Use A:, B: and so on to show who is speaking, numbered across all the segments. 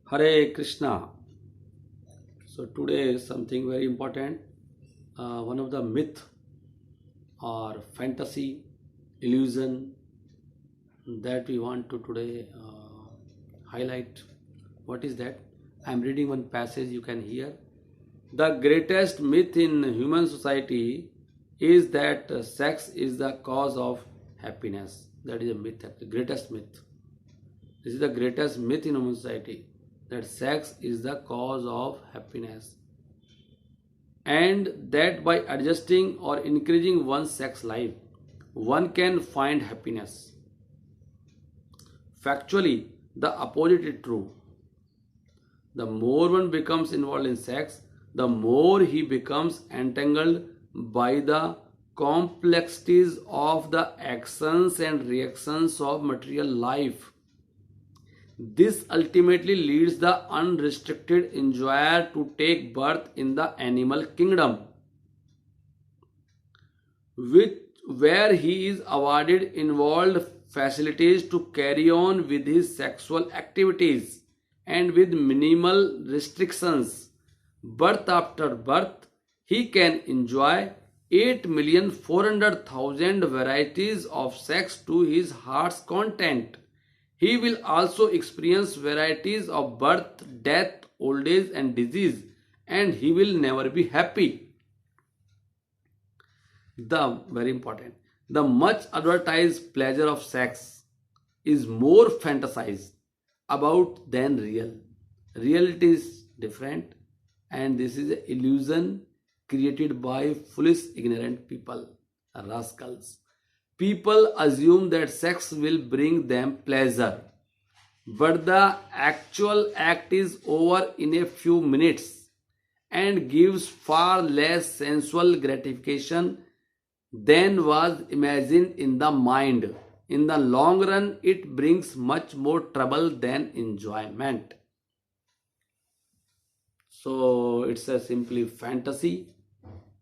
A: Hare Krishna. So today is something very important. One of the myth or fantasy illusion that we want to today highlight. What is that? I am reading one passage you can hear. The greatest myth in human society is that sex is the cause of happiness. That is a myth, the greatest myth. This is the greatest myth in human society, that sex is the cause of happiness, and that by adjusting or increasing one's sex life, one can find happiness. Factually, the opposite is true. The more one becomes involved in sex, the more he becomes entangled by the complexities of the actions and reactions of material life. This ultimately leads the unrestricted enjoyer to take birth in the animal kingdom, which, where he is awarded involved facilities to carry on with his sexual activities and with minimal restrictions. Birth after birth, he can enjoy 8,400,000 varieties of sex to his heart's content. He will also experience varieties of birth, death, old age, and disease, and he will never be happy. The very important, the much advertised pleasure of sex is more fantasized about than real. Reality is different, and this is an illusion created by foolish, ignorant people, rascals. People assume that sex will bring them pleasure, but the actual act is over in a few minutes and gives far less sensual gratification than was imagined in the mind. In the long run, it brings much more trouble than enjoyment. So it's a simply fantasy,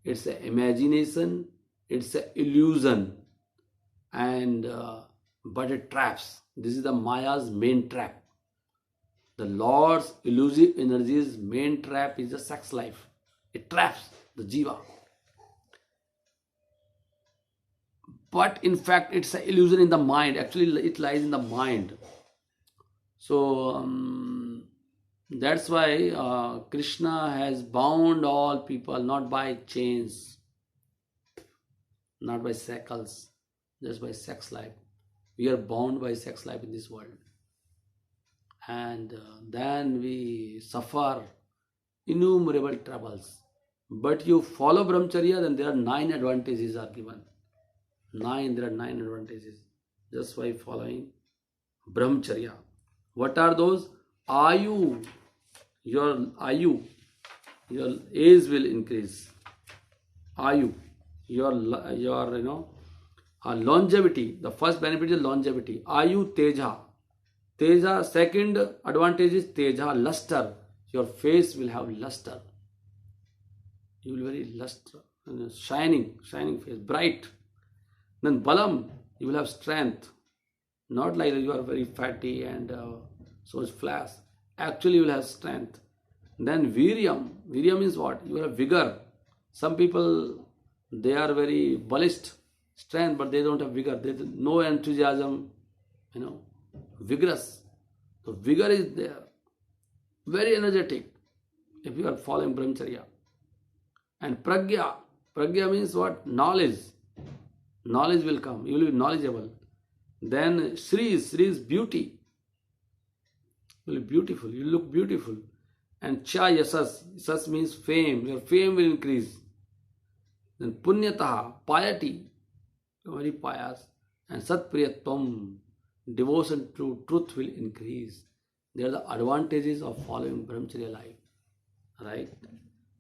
A: it's an imagination, it's an illusion, and but it traps. This is the Maya's main trap. The Lord's elusive energy's main trap is the sex life. It traps the jiva. But in fact, it's an illusion in the mind. Actually, it lies in the mind. So that's why Krishna has bound all people not by chains, not by shackles, just by sex life. We are bound by sex life in this world, and then we suffer innumerable troubles. But you follow brahmacharya, then there are nine advantages are given. There are nine advantages just by following brahmacharya. What are those? Ayu, ayu, your age will increase. Ayu, longevity. The first benefit is longevity. Ayu teja. Teja, second advantage is teja, luster. Your face will have luster. You will very luster, shining face, bright. Then balam, you will have strength. Not like you are very fatty and so much flash. Actually, you will have strength. Then viryam. Viryam means what? You will have vigor. Some people, they are very bullish, strength, but they don't have vigor. They have no enthusiasm, vigorous. So vigor is there. Very energetic if you are following brahmacharya. And pragya. Pragya means what? Knowledge. Knowledge will come. You will be knowledgeable. Then Sri is beauty. You will be beautiful. You look beautiful. And Cha Yasas. Yasas means fame. Your fame will increase. Then Punyataha, piety. You are very pious. And Satpriyatvam, devotion to truth will increase. They are the advantages of following brahmacharya life. Right?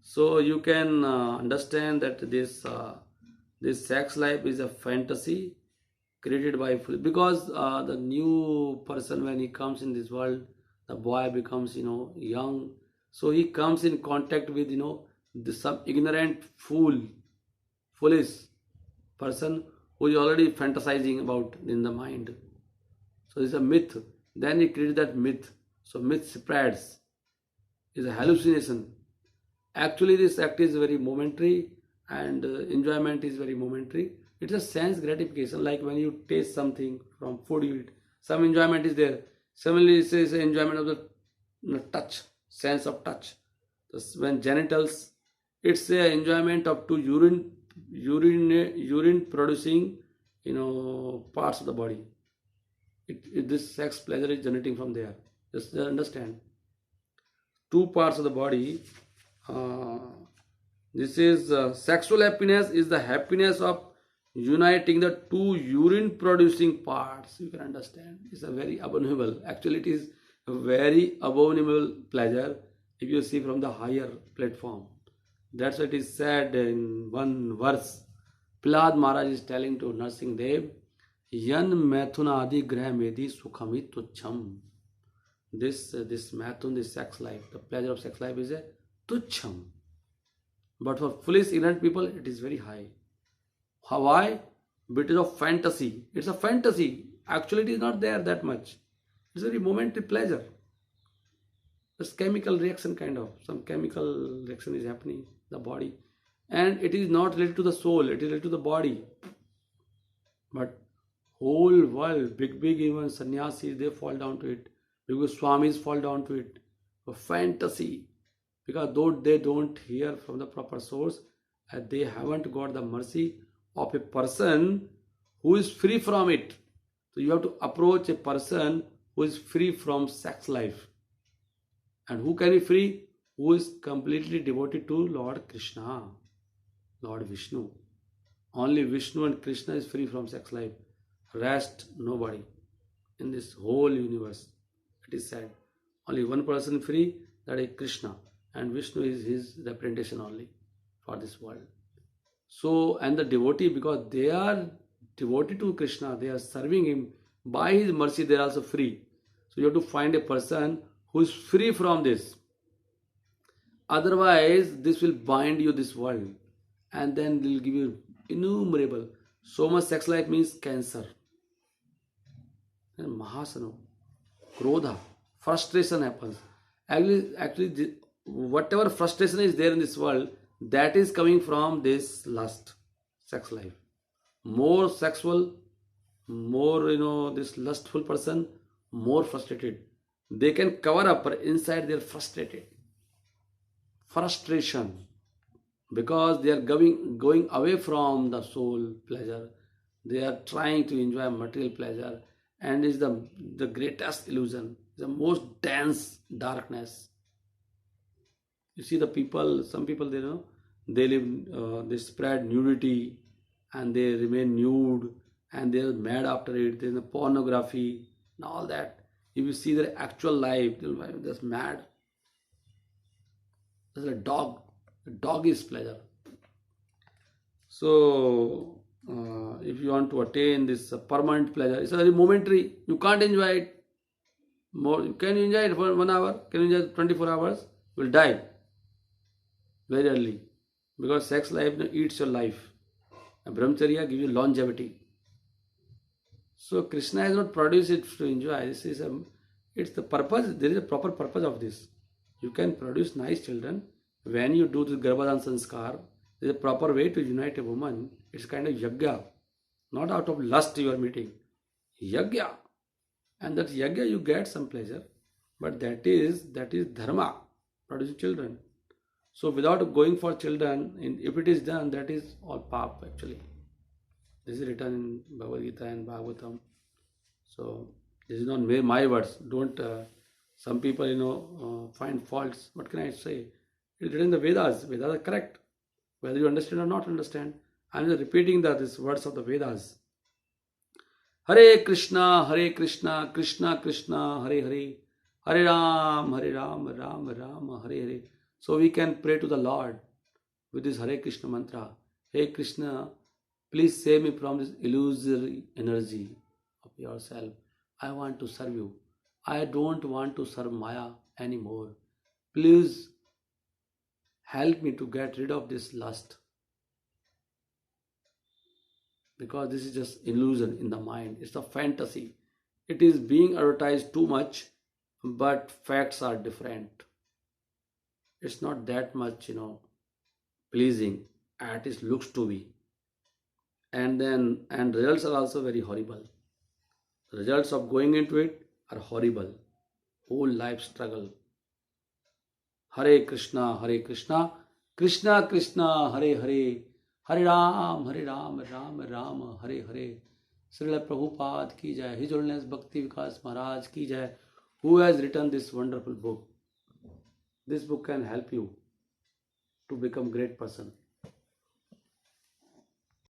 A: So you can understand that this sex life is a fantasy created by, because the new person, when he comes in this world, the boy becomes young, so he comes in contact with some ignorant foolish person who is already fantasizing about in the mind. So it's a myth. Then he creates that myth So myth spreads, is a hallucination. Actually, this act is very momentary, and enjoyment is very momentary. It's a sense gratification, like when you taste something from food you eat. Some enjoyment is there. Similarly, it says enjoyment of the touch, sense of touch. Thus, when genitals, it's a enjoyment of two urine producing, parts of the body. This sex pleasure is generating from there. Just understand. Two parts of the body. Uh, this is sexual happiness is the happiness of uniting the two urine producing parts. You can understand. It's a very abominable. Actually, it is a very abominable pleasure if you see from the higher platform. That's what is said in one verse. Prahlad Maharaj is telling to Narsingh Dev, Yan Maithuna Adi Grah Medhi Sukhami Tucham. This Maithun, this sex life, the pleasure of sex life is a Tucham. But for foolish, ignorant people, it is very high. Why? Because of fantasy. It's a fantasy. Actually, it is not there that much. It's a very momentary pleasure. It's chemical reaction kind of. Some chemical reaction is happening in the body. And it is not related to the soul. It is related to the body. But whole world, big even sannyasis, they fall down to it. Because swamis fall down to it. A fantasy. Because though they don't hear from the proper source, they haven't got the mercy of a person who is free from it. So you have to approach a person who is free from sex life. And who can be free? Who is completely devoted to Lord Krishna, Lord Vishnu. Only Vishnu and Krishna is free from sex life. Rest, nobody. In this whole universe, it is said. Only one person free, that is Krishna. And Vishnu is his representation only for this world. So, and the devotee, because they are devoted to Krishna, they are serving him, by his mercy they are also free. So you have to find a person who is free from this. Otherwise, this will bind you, this world, and then they will give you innumerable. So much sex life means cancer, and mahasano, krodha, frustration happens. Actually, whatever frustration is there in this world, that is coming from this lust, sex life. More sexual, more, this lustful person, more frustrated. They can cover up, but inside they are frustrated. Frustration. Because they are going away from the soul pleasure. They are trying to enjoy material pleasure. And is the greatest illusion, the most dense darkness. You see the people, some people, they live, they spread nudity and they remain nude and they are mad after it. There's pornography and all that. If you see their actual life, they're just mad. It's like a dog. A dog is pleasure. So, if you want to attain this permanent pleasure, it's a very momentary. You can't enjoy it more. You can enjoy it for 1 hour. Can you enjoy it 24 hours? You will die very early, because sex life eats your life, and brahmacharya gives you longevity. So Krishna has not produced it to enjoy. This is it's the purpose. There is a proper purpose of this. You can produce nice children when you do the Garbhadan Sanskar. There is a proper way to unite a woman. It's kind of yagya, not out of lust you are meeting. Yagya, and that yagya you get some pleasure, but that is dharma, producing children. So without going for children, if it is done, that is all pap actually. This is written in Bhagavad Gita and Bhagavatam. So this is not my words. Don't some people find faults. What can I say? It's written in the Vedas. Vedas are correct, whether you understand or not understand. I'm just repeating these words of the Vedas. Hare Krishna, Krishna Krishna, Hare Hare, Hare Ram, Ram Ram, Hare Hare. So we can pray to the Lord with this Hare Krishna mantra. Hey Krishna, please save me from this illusory energy of yourself. I want to serve you. I don't want to serve Maya anymore. Please help me to get rid of this lust. Because this is just illusion in the mind. It's a fantasy. It is being advertised too much but facts are different. It's not that much, pleasing as it looks to be. And results are also very horrible. The results of going into it are horrible. Whole life struggle. Hare Krishna, Hare Krishna, Krishna Krishna, Hare Hare, Hare Ram, Ram Ram, Hare Hare. Srila Prabhupada ki jai. His Holiness Bhakti Vikas Maharaj ki jai, who has written this wonderful book. This book can help you to become great person.